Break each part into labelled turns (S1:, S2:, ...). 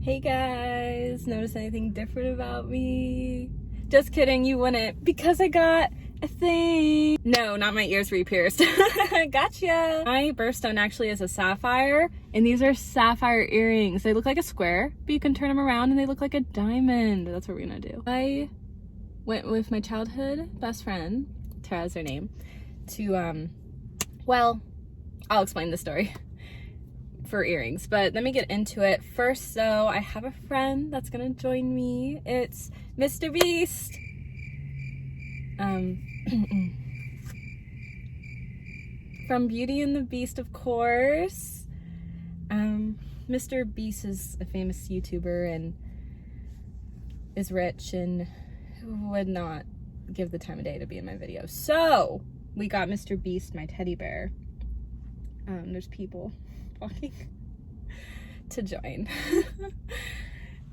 S1: Hey guys, notice anything different about me? Just kidding, you wouldn't, because I got a thing. No, not my ears re-pierced. Gotcha. My birthstone actually is a sapphire, and these are sapphire earrings. They look like a square, but you can turn them around and they look like a diamond. That's what we're gonna do. I went with my childhood best friend, Tara is her name, to, well, I'll explain the story. For earrings, but let me get into it. First though, I have a friend that's gonna join me. It's Mr. Beast. From Beauty and the Beast, of course. Mr. Beast is a famous YouTuber and is rich and would not give the time of day to be in my video. So we got Mr. Beast, my teddy bear. There's people walking to join.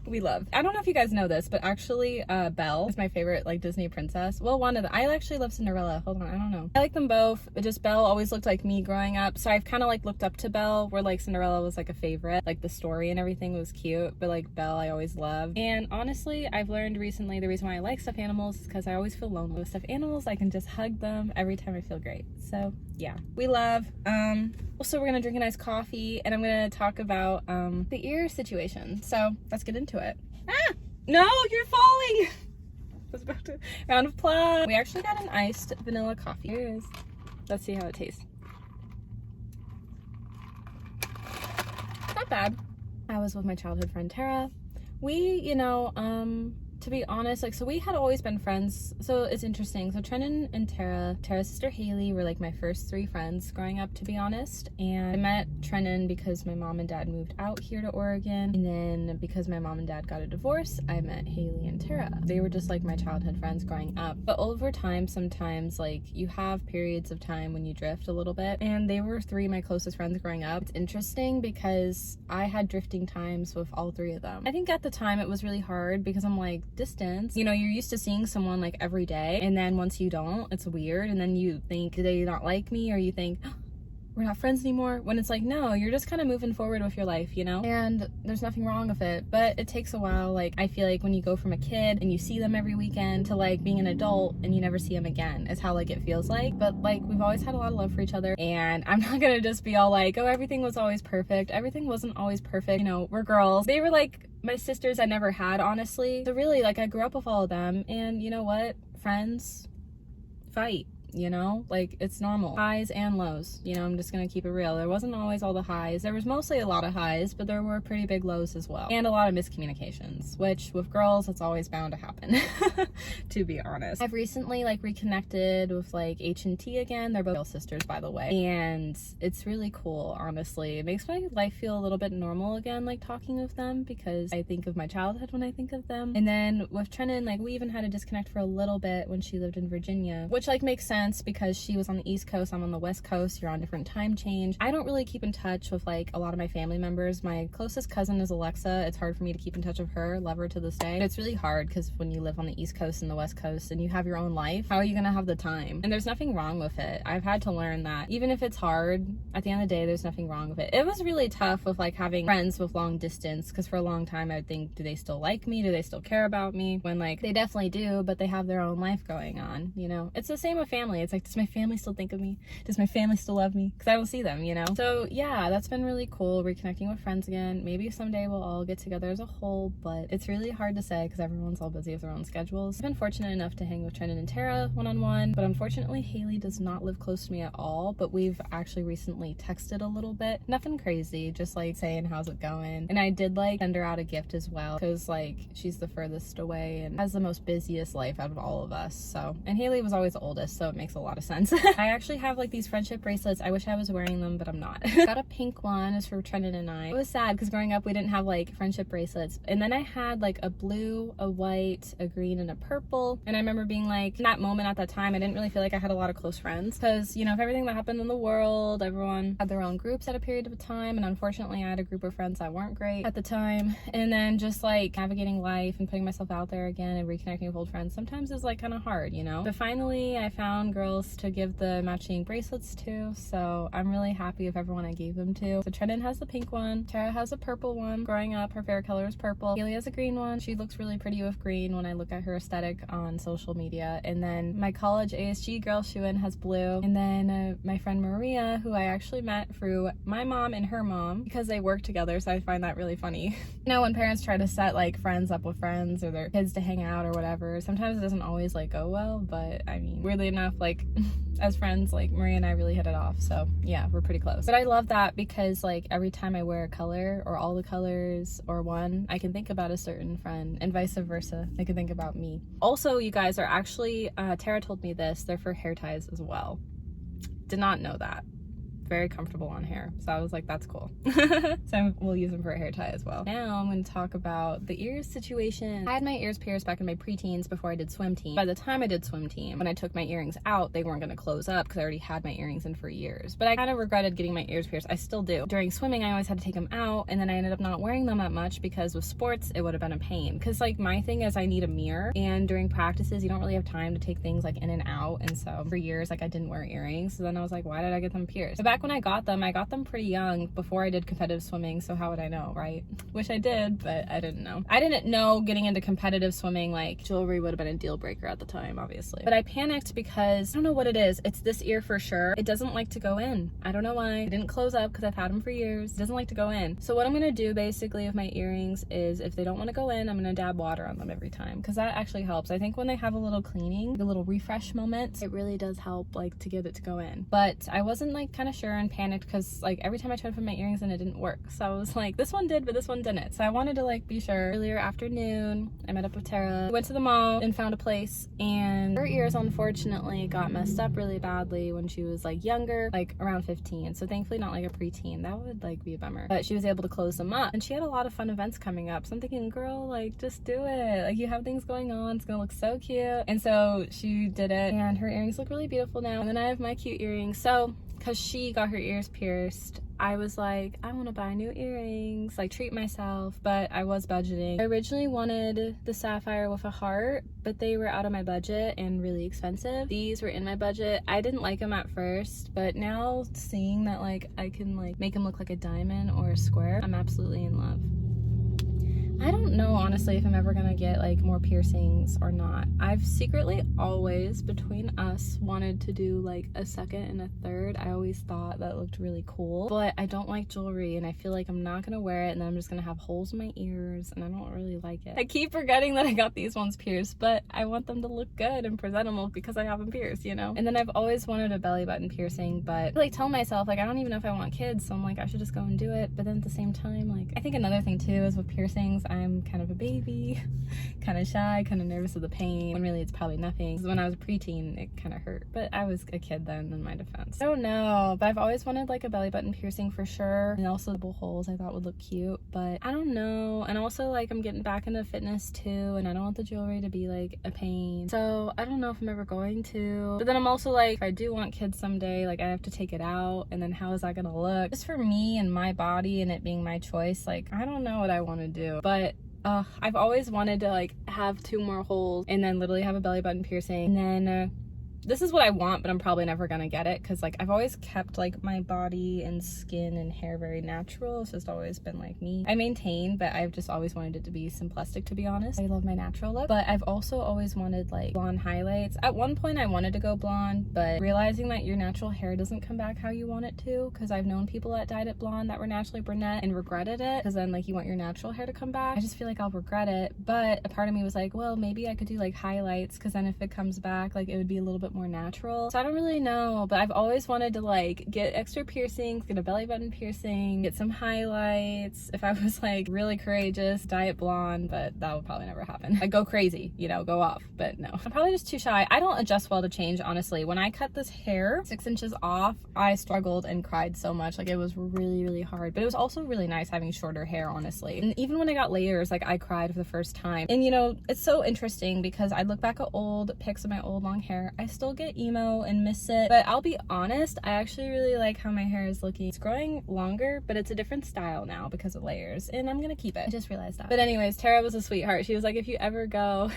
S1: We love. I don't know if you guys know this, but actually Belle is my favorite like Disney princess. Well, one of them. I actually love Cinderella. Hold on, I don't know. I like them both, but just Belle always looked like me growing up. So I've kind of like looked up to Belle, where like Cinderella was like a favorite. Like the story and everything was cute, but like Belle I always loved. And honestly, I've learned recently the reason why I like stuffed animals is because I always feel lonely. With stuffed animals, I can just hug them every time I feel great. So yeah, we love. Also, we're gonna drink a nice coffee, and I'm gonna talk about the ear situation. So let's get into it. Ah! No, you're falling! I was about to. Round of applause. We actually got an iced vanilla coffee. Here it is. Let's see how it tastes. Not bad. I was with my childhood friend Tara. We, to be honest, like, so we had always been friends. So it's interesting. So Trenton and Tara's sister Haley were like my first three friends growing up, to be honest. And I met Trenton because my mom and dad moved out here to Oregon. And then because my mom and dad got a divorce, I met Haley and Tara. They were just like my childhood friends growing up. But over time, sometimes like you have periods of time when you drift a little bit. And they were three of my closest friends growing up. It's interesting because I had drifting times with all three of them. I think at the time it was really hard because I'm like, distance, you're used to seeing someone like every day, and then once you don't, it's weird, and then you think, do they not like me, or you think, oh, we're not friends anymore, when it's like, no, you're just kind of moving forward with your life, and there's nothing wrong with it. But it takes a while. Like, I feel like when you go from a kid and you see them every weekend to like being an adult and you never see them again is how like it feels like. But like, we've always had a lot of love for each other, and I'm not gonna just be all like, oh, everything was always perfect. Everything wasn't always perfect. We're girls. They were like my sisters I never had, honestly. So really, like, I grew up with all of them, and you know what? Friends fight. Like, it's normal. Highs and lows. I'm just gonna keep it real. There wasn't always all the highs. There was mostly a lot of highs, but there were pretty big lows as well. And a lot of miscommunications, which with girls, it's always bound to happen, to be honest. I've recently, like, reconnected with, like, H&T again. They're both sisters, by the way. And it's really cool, honestly. It makes my life feel a little bit normal again, like, talking with them, because I think of my childhood when I think of them. And then with Trenton, like, we even had a disconnect for a little bit when she lived in Virginia, which, like, makes sense because she was on the East Coast, I'm on the West Coast, you're on different time change. I don't really keep in touch with like a lot of my family members. My closest cousin is Alexa. It's hard for me to keep in touch with her, love her to this day. But it's really hard because when you live on the East Coast and the West Coast and you have your own life, how are you gonna have the time? And there's nothing wrong with it. I've had to learn that even if it's hard, at the end of the day, there's nothing wrong with it. It was really tough with like having friends with long distance, because for a long time I would think, do they still like me? Do they still care about me? When like they definitely do, but they have their own life going on. It's the same with family. It's like, does my family still think of me? Does my family still love me? Because I don't see them, So yeah, that's been really cool, reconnecting with friends again. Maybe someday we'll all get together as a whole, but it's really hard to say because everyone's all busy with their own schedules. I've been fortunate enough to hang with Trenton and Tara one-on-one, but unfortunately Haley does not live close to me at all. But we've actually recently texted a little bit. Nothing crazy, just like saying how's it going. And I did like send her out a gift as well, because like she's the furthest away and has the most busiest life out of all of us. So, and Haley was always the oldest, so it makes a lot of sense. I actually have like these friendship bracelets. I wish I was wearing them, but I'm not. Got a pink one. It's for Trenton and I. It was sad because growing up we didn't have like friendship bracelets, and then I had like a blue, a white, a green, and a purple. And I remember being like, in that moment at that time, I didn't really feel like I had a lot of close friends, because of everything that happened in the world, everyone had their own groups at a period of time, and unfortunately I had a group of friends that weren't great at the time. And then just like navigating life and putting myself out there again and reconnecting with old friends sometimes is like kind of hard, But finally I found some girls to give the matching bracelets to, so I'm really happy with everyone I gave them to. So Trenton has the pink one, Tara has a purple one. Growing up, her favorite color is purple. Haley has a green one. She looks really pretty with green when I look at her aesthetic on social media. And then my college ASG girl, Shuin, has blue. And then my friend Maria, who I actually met through my mom and her mom because they work together, so I find that really funny. You know, when parents try to set like friends up with friends or their kids to hang out or whatever, sometimes it doesn't always like go well, but I mean, weirdly enough, like as friends, like Maria and I really hit it off, so yeah, we're pretty close. But I love that because like every time I wear a color or all the colors or one, I can think about a certain friend, and vice versa, I can think about me. Also, you guys are actually Tara told me this, they're for hair ties as well. Did not know that. Very comfortable on hair, so I was like, that's cool. So we'll use them for a hair tie as well. Now I'm going to talk about the ears situation. I had my ears pierced back in my preteens before I did swim team. By the time I did swim team, when I took my earrings out, they weren't going to close up because I already had my earrings in for years. But I kind of regretted getting my ears pierced. I still do. During swimming, I always had to take them out, and then I ended up not wearing them that much because with sports it would have been a pain. Because like my thing is I need a mirror, and during practices you don't really have time to take things like in and out, and so for years like I didn't wear earrings. So then I was like, why did I get them pierced? But back when I got them pretty young before I did competitive swimming, so how would I know, right? Wish I did, but I didn't know. I didn't know getting into competitive swimming, like jewelry would have been a deal breaker at the time, obviously. But I panicked because I don't know what it is. It's this ear for sure. It doesn't like to go in. I don't know why. It didn't close up because I've had them for years. It doesn't like to go in. So what I'm gonna do basically with my earrings is if they don't want to go in, I'm gonna dab water on them every time because that actually helps. I think when they have a little cleaning, a little refresh moment, it really does help like to get it to go in. But I wasn't like kind of sure and panicked because like every time I tried to put my earrings in, it didn't work. So I was like, this one did, but this one didn't. So I wanted to like be sure. Earlier afternoon, I met up with Tara. We went to the mall and found a place, and her ears unfortunately got messed up really badly when she was like younger, like around 15. So thankfully not like a preteen. That would like be a bummer. But she was able to close them up, and she had a lot of fun events coming up. So I'm thinking, girl, like just do it. Like you have things going on. It's gonna look so cute. And so she did it, and her earrings look really beautiful now. And then I have my cute earrings. So because she got her ears pierced, I was like, I want to buy new earrings, like treat myself, but I was budgeting. I originally wanted the sapphire with a heart, but they were out of my budget and really expensive. These were in my budget. I didn't like them at first, but now seeing that like I can like make them look like a diamond or a square, I'm absolutely in love. I don't know honestly if I'm ever gonna get like more piercings or not. I've secretly always, between us, wanted to do like a second and a third. I always thought that looked really cool, but I don't like jewelry and I feel like I'm not gonna wear it and then I'm just gonna have holes in my ears and I don't really like it. I keep forgetting that I got these ones pierced, but I want them to look good and presentable because I have them pierced, you know? And then I've always wanted a belly button piercing, but I like tell myself like I don't even know if I want kids, so I'm like I should just go and do it. But then at the same time, like I think another thing too is with piercings, I'm kind of a baby, kind of shy, kind of nervous of the pain, when really it's probably nothing. When I was a preteen, it kind of hurt, but I was a kid then in my defense. I don't know, but I've always wanted like a belly button piercing for sure, and also double holes I thought would look cute, but I don't know. And also like I'm getting back into fitness too, and I don't want the jewelry to be like a pain, so I don't know if I'm ever going to. But then I'm also like, if I do want kids someday, like I have to take it out, and then how is that gonna look? Just for me and my body and it being my choice, like I don't know what I want to do, but I've always wanted to like have 2 more holes and then literally have a belly button piercing, and then this is what I want, but I'm probably never gonna get it because like I've always kept like my body and skin and hair very natural. It's just always been like me. I maintain, but I've just always wanted it to be simplistic, to be honest. I love my natural look, but I've also always wanted like blonde highlights. At one point I wanted to go blonde, but realizing that your natural hair doesn't come back how you want it to, because I've known people that dyed it blonde that were naturally brunette and regretted it, because then like you want your natural hair to come back. I just feel like I'll regret it. But a part of me was like, well, maybe I could do like highlights, because then if it comes back, like it would be a little bit more natural. So I don't really know, but I've always wanted to like get extra piercings, get a belly button piercing, get some highlights. If I was like really courageous, dye it blonde, but that would probably never happen. Like go crazy, you know, go off, but no. I'm probably just too shy. I don't adjust well to change, honestly. When I cut this hair 6 inches off, I struggled and cried so much. Like it was really, really hard, but it was also really nice having shorter hair, honestly. And even when I got layers, like I cried for the first time. And you know, it's so interesting because I look back at old pics of my old long hair. I still get emo and miss it, but I'll be honest, I actually really like how my hair is looking. It's growing longer, but it's a different style now because of layers, and I'm gonna keep it. I just realized that. But anyways, Tara was a sweetheart. She was like, if you ever go,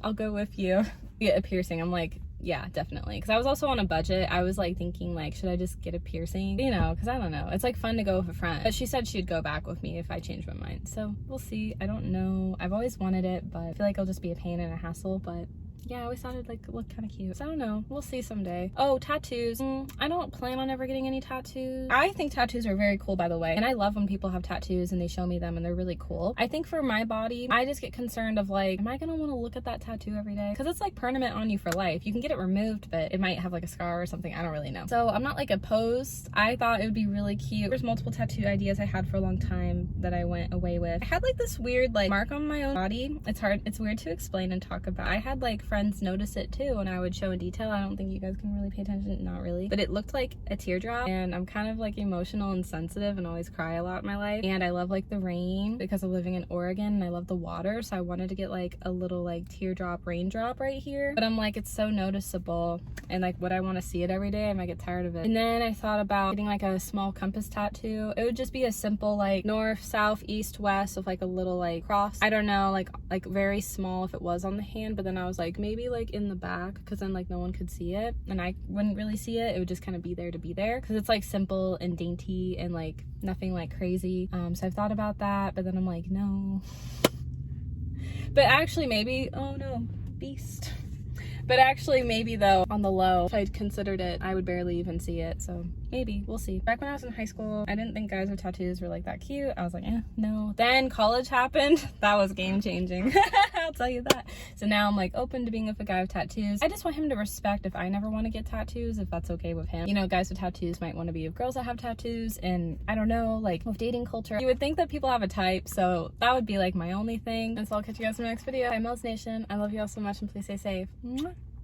S1: I'll go with you. Get a piercing. I'm like, yeah, definitely. Because I was also on a budget. I was like thinking like, should I just get a piercing? You know, because I don't know. It's like fun to go with a friend. But she said she'd go back with me if I changed my mind. So we'll see. I don't know. I've always wanted it, but I feel like it'll just be a pain and a hassle. But yeah, I always thought it'd like look kind of cute. So I don't know. We'll see someday. Oh, tattoos. I don't plan on ever getting any tattoos. I think tattoos are very cool, by the way. And I love when people have tattoos and they show me them and they're really cool. I think for my body, I just get concerned of like, am I gonna want to look at that tattoo every day? Because it's like permanent on you for life. You can get it removed, but it might have like a scar or something. I don't really know. So I'm not like opposed. I thought it would be really cute. There's multiple tattoo ideas I had for a long time that I went away with. I had like this weird like mark on my own body. It's weird to explain and talk about. I had like friends notice it too and I would show in detail. I don't think you guys can really pay attention, not really, but it looked like a teardrop, and I'm kind of like emotional and sensitive and always cry a lot in my life, and I love like the rain because I'm living in Oregon and I love the water, so I wanted to get like a little like teardrop raindrop right here, but I'm like, it's so noticeable and like, would I want to see it every day? I might get tired of it. And then I thought about getting like a small compass tattoo. It would just be a simple like north, south, east, west with like a little like cross. I don't know, like very small if it was on the hand, but then I was like, maybe like in the back, because then like no one could see it and I wouldn't really see it. It would just kind of be there to be there, because it's like simple and dainty and like nothing like crazy. So I've thought about that, but then I'm like, no. But actually maybe, oh no, beast. But actually maybe though, on the low, if I'd considered it, I would barely even see it. So maybe, we'll see. Back when I was in high school, I didn't think guys with tattoos were like that cute. I was like, no. Then college happened. That was game changing. I'll tell you that. So now I'm like open to being with a guy with tattoos. I just want him to respect if I never want to get tattoos, if that's okay with him. You know, guys with tattoos might want to be with girls that have tattoos, and I don't know, like with dating culture, you would think that people have a type, so that would be like my only thing. And so I'll catch you guys in the next video. Hi, Mel's Nation. I love you all so much, and please stay safe. Mwah.